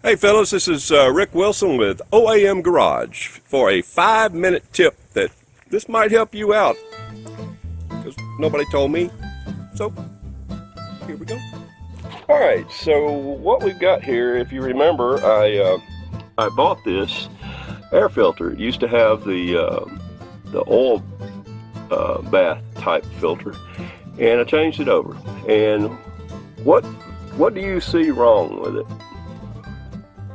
Hey fellas, this is Rick Wilson with OAM Garage for a 5-minute tip that this might help you out because nobody told me. So here we go. All right, so what we've got here, if you remember, I bought this air filter. It used to have the oil bath type filter, and I changed it over. And what do you see wrong with it?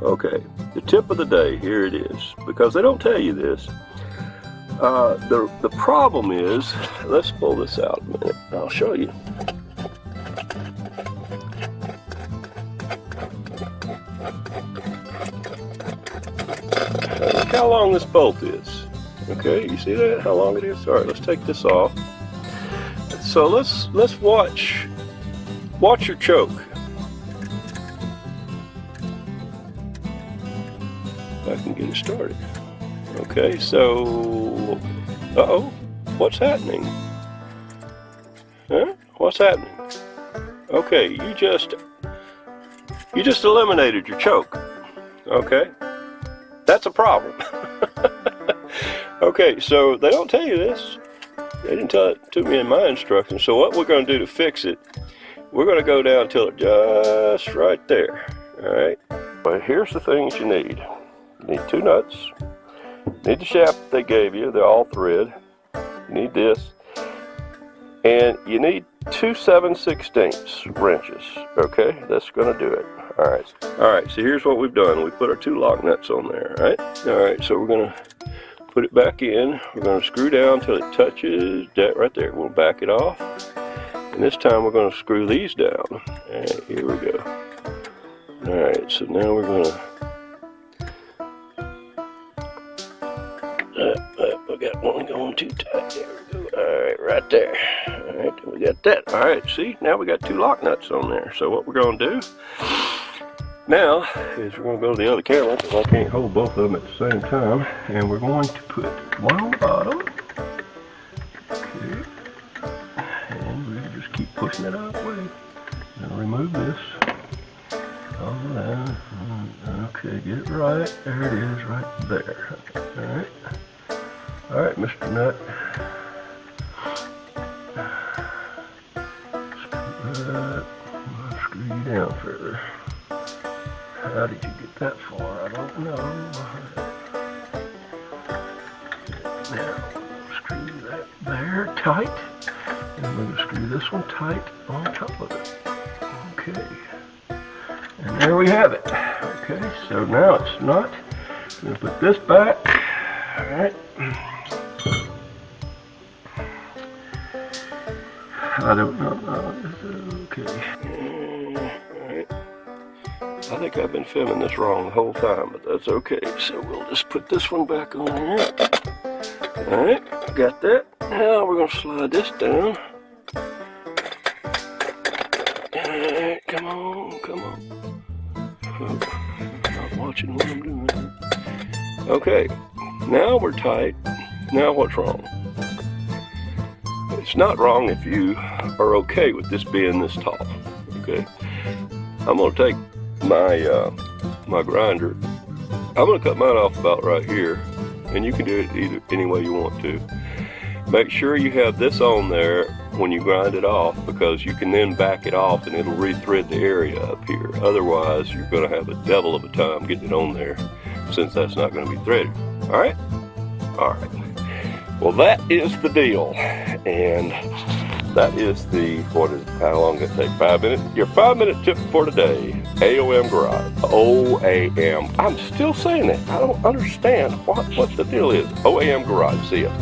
Okay, the tip of the day, here it is, because they don't tell you this. The problem is, let's pull this out a minute, I'll show you. Look how long this bolt is. Okay, you see that, how long it is? All right, let's take this off. So let's watch your choke. I can get it started. Okay, so, uh-oh, what's happening? Huh? What's happening? Okay, you just eliminated your choke. Okay, that's a problem. Okay, so they don't tell you this. They didn't tell it to me in my instructions. So what we're going to do to fix it, we're going to go down till it just right there. All right, but here's the things you need. You need 2 nuts, you need the shaft they gave you, they're all thread, you need this, and you need 2 7/16 wrenches, okay? That's gonna do it. All right, so here's what we've done. We put our 2 lock nuts on there, all right, so we're gonna put it back in. We're gonna screw down till it touches that right there. We'll back it off, and this time we're gonna screw these down, and here we go. All right, so now we're gonna we got one going too tight. There we go. All right, right there. All right, we got that. All right, see, now we got 2 lock nuts on there. So what we're going to do now is we're going to go to the other camera because I can't hold both of them at the same time. And we're going to put one on the bottom. Okay. And we'll just keep pushing it out of the way. Now remove this. All down. Okay, get it right. There it is, right there. All right. All right, Mr. Nut. I'll screw you down further. How did you get that far? I don't know. Now, screw that there tight. And I'm going to screw this one tight on top of it. Okay. And there we have it. Okay, so now it's not. I'm going to put this back. All right. I don't know. Okay. All right. I think I've been filming this wrong the whole time, but that's okay. So we'll just put this one back on here. All right, got that. Now we're going to slide this down. All right, come on. Oh, not watching what I'm doing. Okay, now we're tight. Now what's wrong? It's not wrong if you are okay with this being this tall. Okay, I'm going to take my grinder. I'm going to cut mine off about right here, and you can do it any way you want to. Make sure you have this on there when you grind it off, because you can then back it off and it'll rethread the area up here. Otherwise, you're going to have a devil of a time getting it on there, since that's not going to be threaded. All right. Well, that is the deal, and that is how long did it take? 5 minutes? Your 5-minute tip for today. OAM Garage. OAM. I'm still saying it. I don't understand what the deal is. OAM Garage. See ya.